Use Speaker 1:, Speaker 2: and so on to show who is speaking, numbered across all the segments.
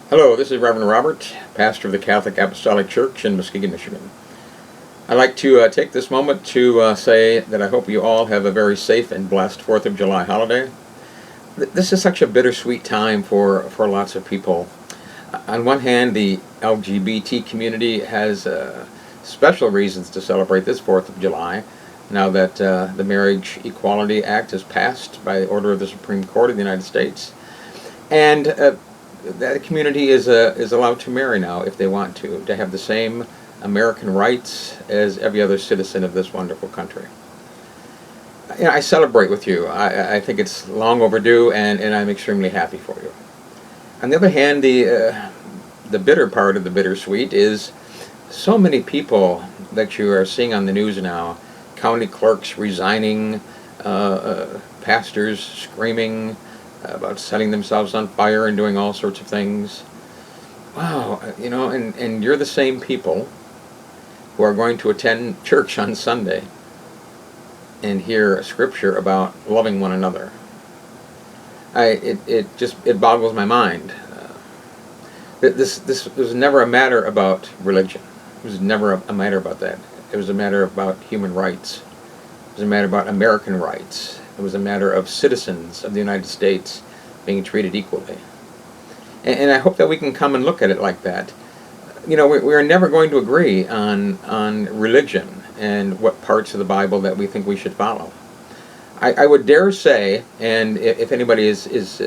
Speaker 1: Hello, this is Reverend Robert, pastor of the Catholic Apostolic Church in Muskegon, Michigan. I'd like to take this moment to say that I hope you all have a very safe and blessed 4th of July holiday. This is such a bittersweet time for lots of people. On one hand, the LGBT community has special reasons to celebrate this 4th of July, now that the Marriage Equality Act is passed by order of the Supreme Court of the United States. And that community is allowed to marry now if they want to have the same American rights as every other citizen of this wonderful country. I celebrate with you. I think it's long overdue, and I'm extremely happy for you. On the other hand, the bitter part of the bittersweet is so many people that you are seeing on the news now, county clerks resigning, pastors screaming about setting themselves on fire and doing all sorts of things. Wow, and you're the same people who are going to attend church on Sunday and hear a scripture about loving one another. It boggles my mind. This was never a matter about religion. It was never a matter about that. It was a matter about human rights. It was a matter about American rights. It was a matter of citizens of the United States being treated equally. And I hope that we can come and look at it like that. We are never going to agree on religion and what parts of the Bible that we think we should follow. I would dare say, and if anybody is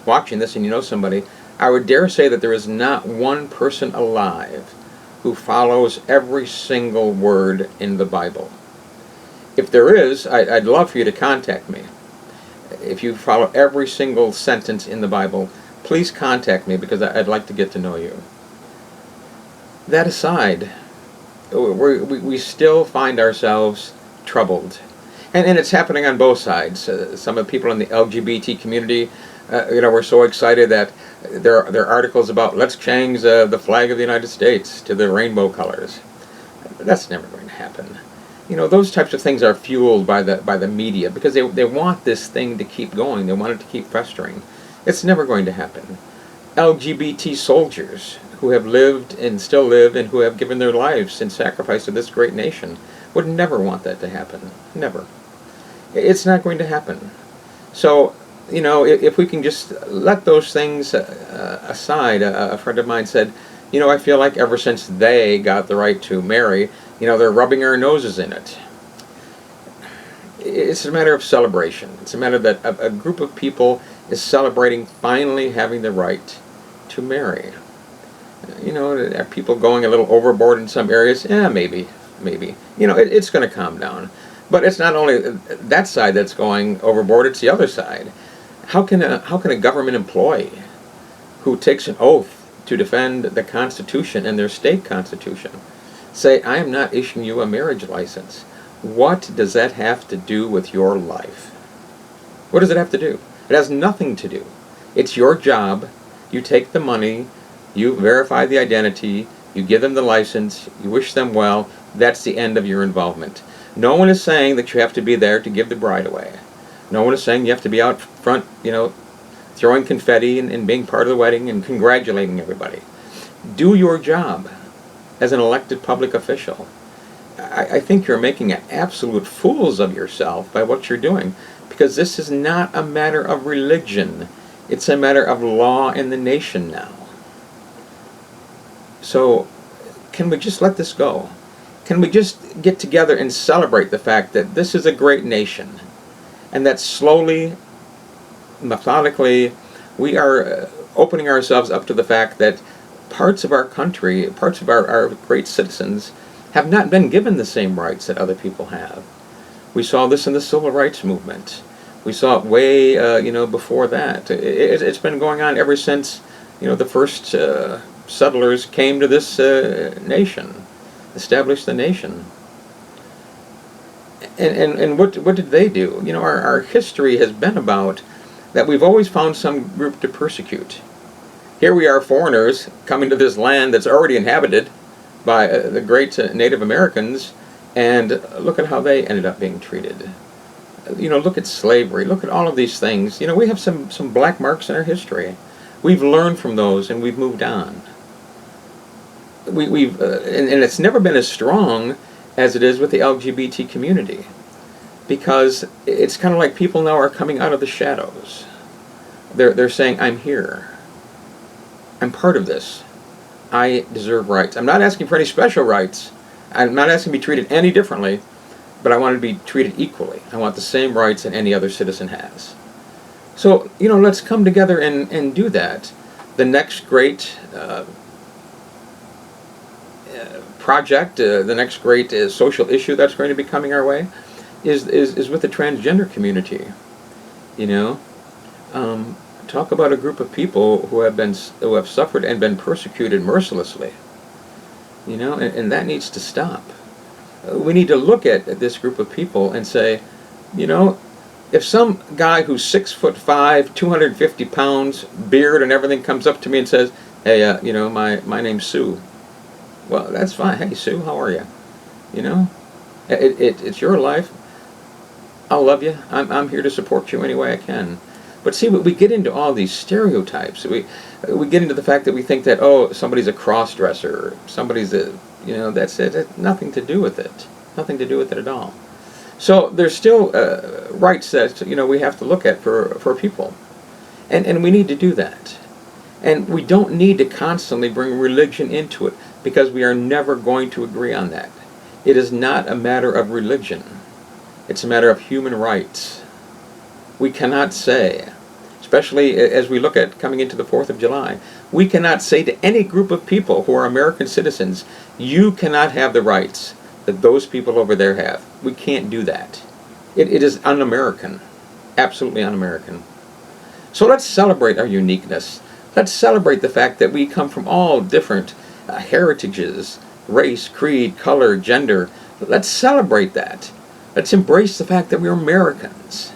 Speaker 1: watching this and you know somebody, I would dare say that there is not one person alive who follows every single word in the Bible. If there is, I'd love for you to contact me. If you follow every single sentence in the Bible, please contact me because I'd like to get to know you. That aside, we still find ourselves troubled. And it's happening on both sides. Some of the people in the LGBT community, we're so excited that there are articles about let's change the flag of the United States to the rainbow colors. That's never going to happen. Those types of things are fueled by the media because they want this thing to keep going. They want it to keep festering. It's never going to happen. LGBT soldiers who have lived and still live and who have given their lives in sacrifice to this great nation would never want that to happen. Never. It's not going to happen. So, if we can just let those things aside, a friend of mine said, I feel like ever since they got the right to marry, they're rubbing our noses in it. It's a matter of celebration. It's a matter that a group of people is celebrating finally having the right to marry. Are people going a little overboard in some areas? Yeah, maybe. It's going to calm down. But it's not only that side that's going overboard, it's the other side. How can a government employee who takes an oath to defend the Constitution and their state constitution say, I am not issuing you a marriage license? What does that have to do with your life? What does it have to do? It has nothing to do. It's your job. You take the money, you verify the identity, you give them the license, you wish them well. That's the end of your involvement. No one is saying that you have to be there to give the bride away. No one is saying you have to be out front, throwing confetti and being part of the wedding and congratulating everybody. Do your job as an elected public official. I think you're making absolute fools of yourself by what you're doing, because this is not a matter of religion. It's a matter of law in the nation now. So, can we just let this go? Can we just get together and celebrate the fact that this is a great nation, and that slowly, methodically, we are opening ourselves up to the fact that parts of our country, parts of our great citizens, have not been given the same rights that other people have. We saw this in the civil rights movement. We saw it way, before that. It's been going on ever since, the first settlers came to this nation, established the nation. And what did they do? Our history has been about that we've always found some group to persecute. Here we are, foreigners, coming to this land that's already inhabited by the great Native Americans, and look at how they ended up being treated. Look at slavery, look at all of these things. We have some black marks in our history. We've learned from those and we've moved on. And it's never been as strong as it is with the LGBT community, because it's kind of like people now are coming out of the shadows. They're saying, I'm here. I'm part of this. I deserve rights. I'm not asking for any special rights. I'm not asking to be treated any differently, but I want to be treated equally. I want the same rights that any other citizen has. So, let's come together and do that. The next great project, the next great social issue that's going to be coming our way is with the transgender community. Talk about a group of people who have suffered and been persecuted mercilessly. And that needs to stop. We need to look at this group of people and say, if some guy who's 6'5", 250 pounds, beard and everything comes up to me and says, hey, my name's Sue. Well, that's fine. Hey, Sue, how are you? It's your life. I'll love you. I'm here to support you any way I can. But see, we get into all these stereotypes. We get into the fact that we think that, somebody's a cross-dresser, somebody's that's it. It has nothing to do with it. Nothing to do with it at all. So there's still rights that we have to look at for people, and we need to do that. And we don't need to constantly bring religion into it, because we are never going to agree on that. It is not a matter of religion. It's a matter of human rights. We cannot say, especially as we look at coming into the 4th of July, we cannot say to any group of people who are American citizens, you cannot have the rights that those people over there have. We can't do that. It is un-American. Absolutely un-American. So let's celebrate our uniqueness. Let's celebrate the fact that we come from all different heritages, race, creed, color, gender. Let's celebrate that. Let's embrace the fact that we're Americans.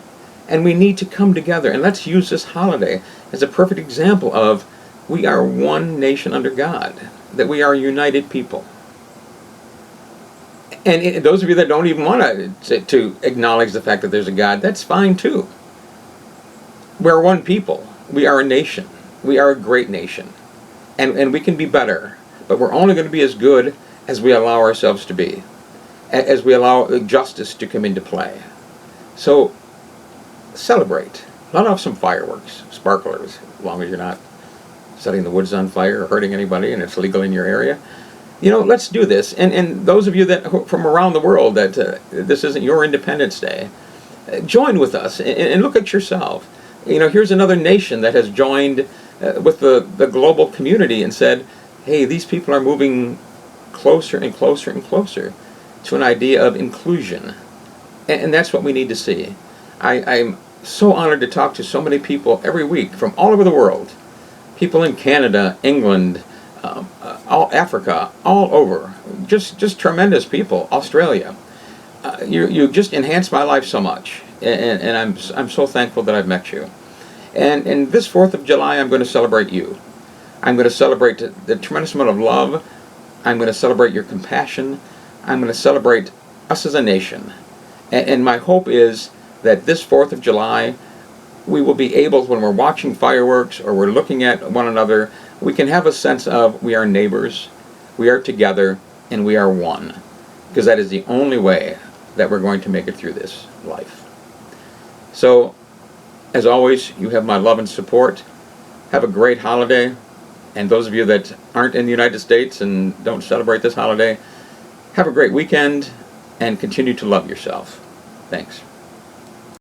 Speaker 1: And we need to come together, and let's use this holiday as a perfect example of we are one nation under God, that we are a united people. And those of you that don't even want to acknowledge the fact that there's a God, that's fine too. We're one people. We are a nation. We are a great nation. And we can be better, but we're only going to be as good as we allow ourselves to be, as we allow justice to come into play. So celebrate. Let off some fireworks, sparklers, as long as you're not setting the woods on fire or hurting anybody and it's legal in your area. Let's do this. And those of you that from around the world that this isn't your Independence Day, join with us and look at yourself. Here's another nation that has joined with the global community and said, hey, these people are moving closer and closer and closer to an idea of inclusion. And that's what we need to see. I'm so honored to talk to so many people every week from all over the world. People in Canada, England, all Africa, all over. Just tremendous people. Australia. You just enhance my life so much, and I'm so thankful that I've met you. And this 4th of July, I'm going to celebrate you. I'm going to celebrate the tremendous amount of love. I'm going to celebrate your compassion. I'm going to celebrate us as a nation. And my hope is that this 4th of July, we will be able, when we're watching fireworks or we're looking at one another, we can have a sense of we are neighbors, we are together, and we are one. Because that is the only way that we're going to make it through this life. So, as always, you have my love and support. Have a great holiday. And those of you that aren't in the United States and don't celebrate this holiday, have a great weekend and continue to love yourself. Thanks.